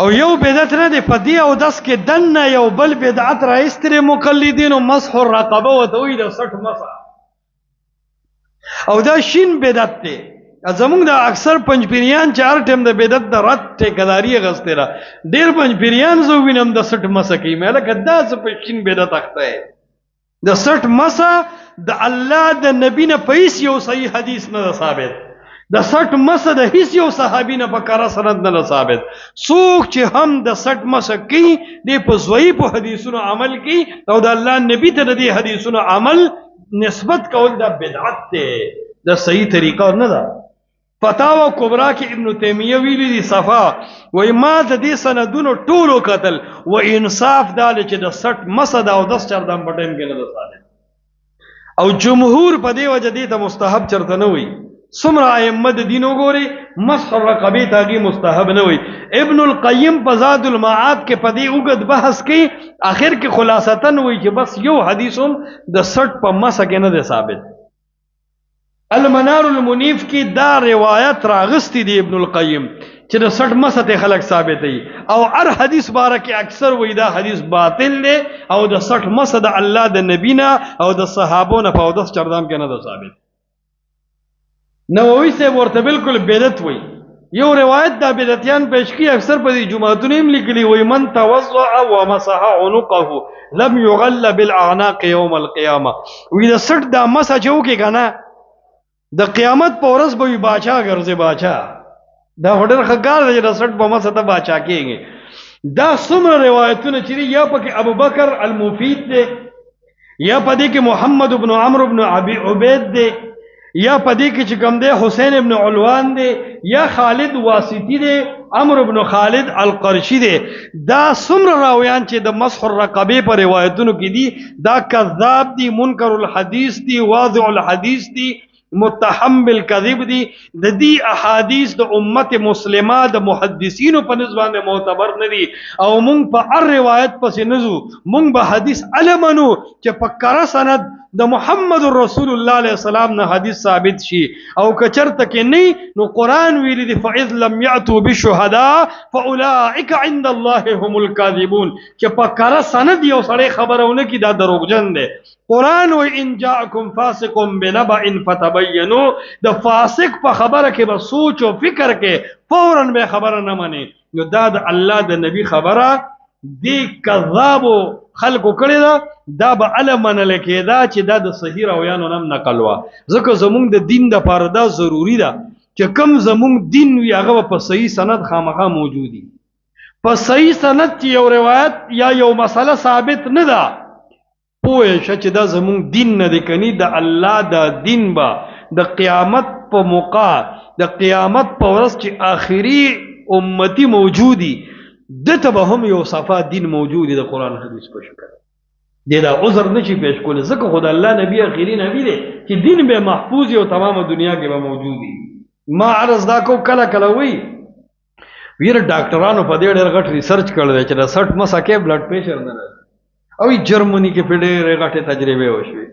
او یو بدعت نه دی په دې او داس کې دنه یو بل بدعت راایستري مقلدینو مسح الرقبه وته وي د سټ مسح او دا شین بدعت دی زمونږ د اکثر پنځپیریان چې هر ټیم د بدعت د رد ټیکداري غسته را ډیر پنځپیریان زو وینم د سټ مسح کوي مله کدا څه په شین بدعت اخته د سټ مسح د الله د نبی نه پیس یو صحیح حدیث نه ثابت د سټ مسح د هیڅ یو صحابي نه په کار سند نه ثابت څوک چې هم د سټ مسح کوي د په ضعیف حدیثونو عمل کوي او د الله نبی ته د حدیثونو عمل نسبت کول د بدعت دی د صحیح طریقه نه ده فتاوا کبرا کې ابن تیمیه ویلي دي صفا وای ما د دې سندونو ټولو قتل و انصاف دال چې د سټ مسح او د چردم پټین کې نه ثابت او جمهور په دې وجه دي ته مستحب چرته نه وي څومره ائمه د دین وګوري مسح الرقبه تاګي مستحب نه وي ابن القیم په زاد المعاد کې په دې وګد بحث کوي اخر کې خلاصتن وي چې بس یو حدیثم د سټ په مسح کې نه ثابت المنار المنیف کی دا روایت راغستی دی ابن القیم چې د سټ مسح ته خلق ثابت دی او هر حدیث باره کې اکثر وای دا حدیث باطل دی او د سټ مسح د الله د نبینا او د صحابو نه په داس چردام کې نه ثابت نووي سے ورته بالکل بدعت وای یو روایت دا بدعتیان پیش کی اکثر په جمعهتون هم لیکلي وای من توضع ومسح عنقه لم يغل بالاعناق يوم القيامه وی د سټ دا مسح جو کې کنه د قیامت په ورځ به باچا ګرځي باچا دا هډر خګار د رسټ په مسح ته باچا کېږي دا څومره روایتونه چې یا پکې ابوبکر المفید دی یا پدې کې محمد ابن عمرو ابن ابي عبید دی یا پدې کې چې کوم دی حسین ابن علوان دی یا خالد واسطی دی عمرو ابن خالد القرشی دی دا څومره راویان چې د مسح الرقبه پر روایتونو کې دي دا کذاب دي منکر الحدیث دي واضع الحدیث دي متهم بالکذب دي د دې احادیث د امت مسلمه د محدثینو په نسبت معتبر نه دي او مونږ په هر روایت پسې نزو مونږ به حدیث علمنو چې په کار سند د محمد رسول الله علیه السلام نه حدیث ثابت شي او کچرته کې نه نو قران ویلي دي فاذ لم ياتوا بالشهداء فاولئك عند الله هم الكاذبون چې په کار سند یو سړی خبرونه کې دا دروغجن دي قرآن و ان جاءکم فاسق بنبأ فتبینوا د فاسق په خبره کې به سوچ او فکر کې فوراً به خبره نه مانی نو دا د الله د نبی خبره دی کذاب خلقو کړی دا به علم منل کېدا چې دا د صحیح راویانو نم نقل وا ځکه زمونږ د دین د پاره دا ضروری ده چې کم زمونږ دین وي هغه په صحیح سند خامخا موجودي په صحیح سند چې یو روایت یا یو مسله ثابت نه ده پوه شه چې دا زمونږ دین نه دی کني د الله د دین با د قیامت په موقع د قیامت په ورځ چې آخري امتی موجودي دته به هم یو صفا دین موجودي د قران حدیث په شکل دا عذر نشي پیش کول ځکه خدای الله نبی اخیری نبی دی چې دین به محفوظ او تمام دنیا کې به موجودي ما عرض دا کو کله کله وی ویر ډاکټرانو په دې ډېر غټ ریسرچ کړل چې د 60 مسا کې بلډ پریشر نه او جرمنی کې په ډېرې غټې تجربه وشوي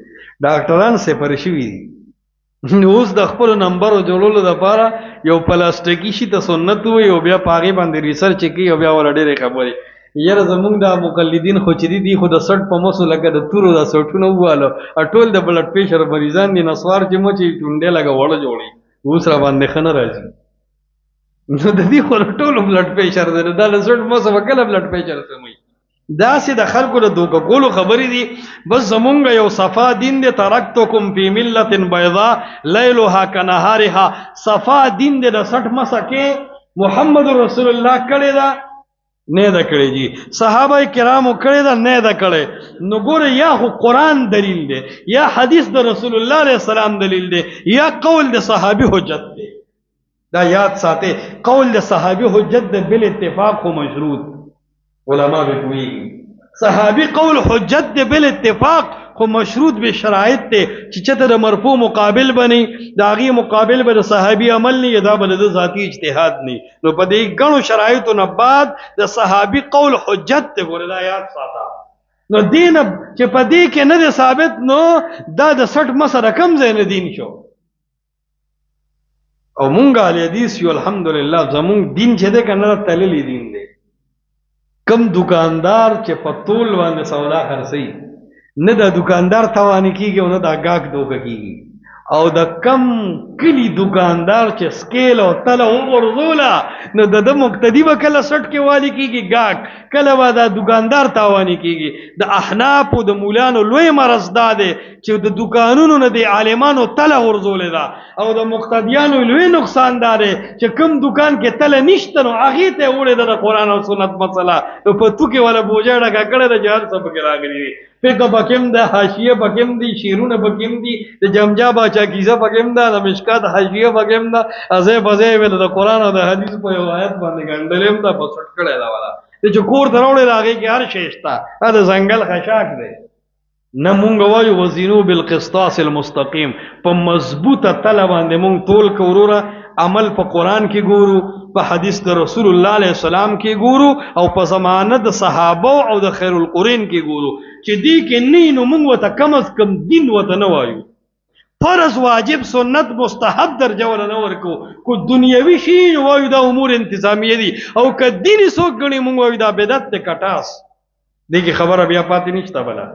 ډاکټران سپر شوي دي نو اوس د خپل نمبر جوړولو لپاره یو پلاستیکي شي ته سنت وي او بیا پاغي باندې ریسرچ کوي او بیا ول ډېرې خبرې یره زمونږ د مقلدین خو چې دي خو د سټ په مسو لګه د تورو د سټونو واله ټول د بلډ پریشر مریضان دي نسوار چې مو چې ټونډه لګه وړه جوړي اوس را باندې خنه راځي نو د دې خو ټول بلډ پریشر ده د سټ مسو وکړه بلډ پریشر سمي دا سي د خلکو د دوکه کولو خبرې دي بس زمونږ یو صفا دین دی ترکتکم فی ملت بیضاء لیلها کنهارها صفا دین دی د 60 مسه کې محمد رسول الله کړی دا نه دا کړی جی صحابه کرامو کړی دا نه دا کړی نو ګوره یا خو قران دلیل دی یا حدیث د رسول الله علیه السلام دلیل دی یا قول د صحابي حجت دی دا یاد ساته قول د صحابي حجت دی بل اتفاق خو مشروط علماء بکوی صحابی قول حجت دے بل اتفاق خو مشروط به شرائط دے چې چته د مرفوع مقابل بنی داغي مقابل به صحابی عمل نه دا بل د ذاتی اجتهاد نه نو په دې غنو شرایطو نه بعد د صحابی قول حجت دے ګور یاد ساته نو دین چې په دې کې نه ثابت نو دا د 60 مسره کم زین دین شو او مونږه حدیث یو الحمدلله زمون دین چې ده کنه تللی دین دی کم دکاندار چې په طول باندې سودا خرڅي نه د دکاندار توانې کیږي او نه د گاهک دوکه کیږي او د کم کلی دکاندار چې سکیل او تله وغورځوله نو د مقتدی به کله سټ کې والی کیږي گاهک کله به د دکاندار تاوانې کیږي د احناف او د مولانو لوی مرض دا دی چې د دکانونو نه د عالمانو تله ورزولې ده او د مقتدیانو لوی نقصان دا دی چې کم دکان کې تله نشته نو هغې ته یې وړې ده د قرآن او سنت مسله نو په تو کې والا بوجه ډکه کړې ده چې هر څه پکې راغلي دي فقه پکې ده حاشیه پکې دي شعرونه پکې دي د جمجا باچا کیسه پکې ده د مشکات حاشیه پکې ده ازې بزې ویل د قرآن او د حدیث په یو آیت باندې ګنډلې ده په سټ کړې ده والا چې کور ته راوړې ده هغې کې هر شی شته دا د ځنګل خشاک دی نه مونږ وایو وزینو بالقسطاس المستقیم په مضبوطه تله باندې مونږ تول کو وروره عمل په قرآن کې ګورو په حدیث د رسول الله علیه السلام کې ګورو او په زمانه د صحابه او د خیر القرون کې ګورو چې دې کې نه نو مونږ ورته کم از کم دین ورته نه وایو فرض واجب سنت مستحب درجه ولا نه ورکو کو دنیوي شی وایو دا امور انتظامیه دي او که دیني څوک ګڼي مونږ وایو دا بدعت ته کټاس دې کې خبره بیا پاتې نشته بلا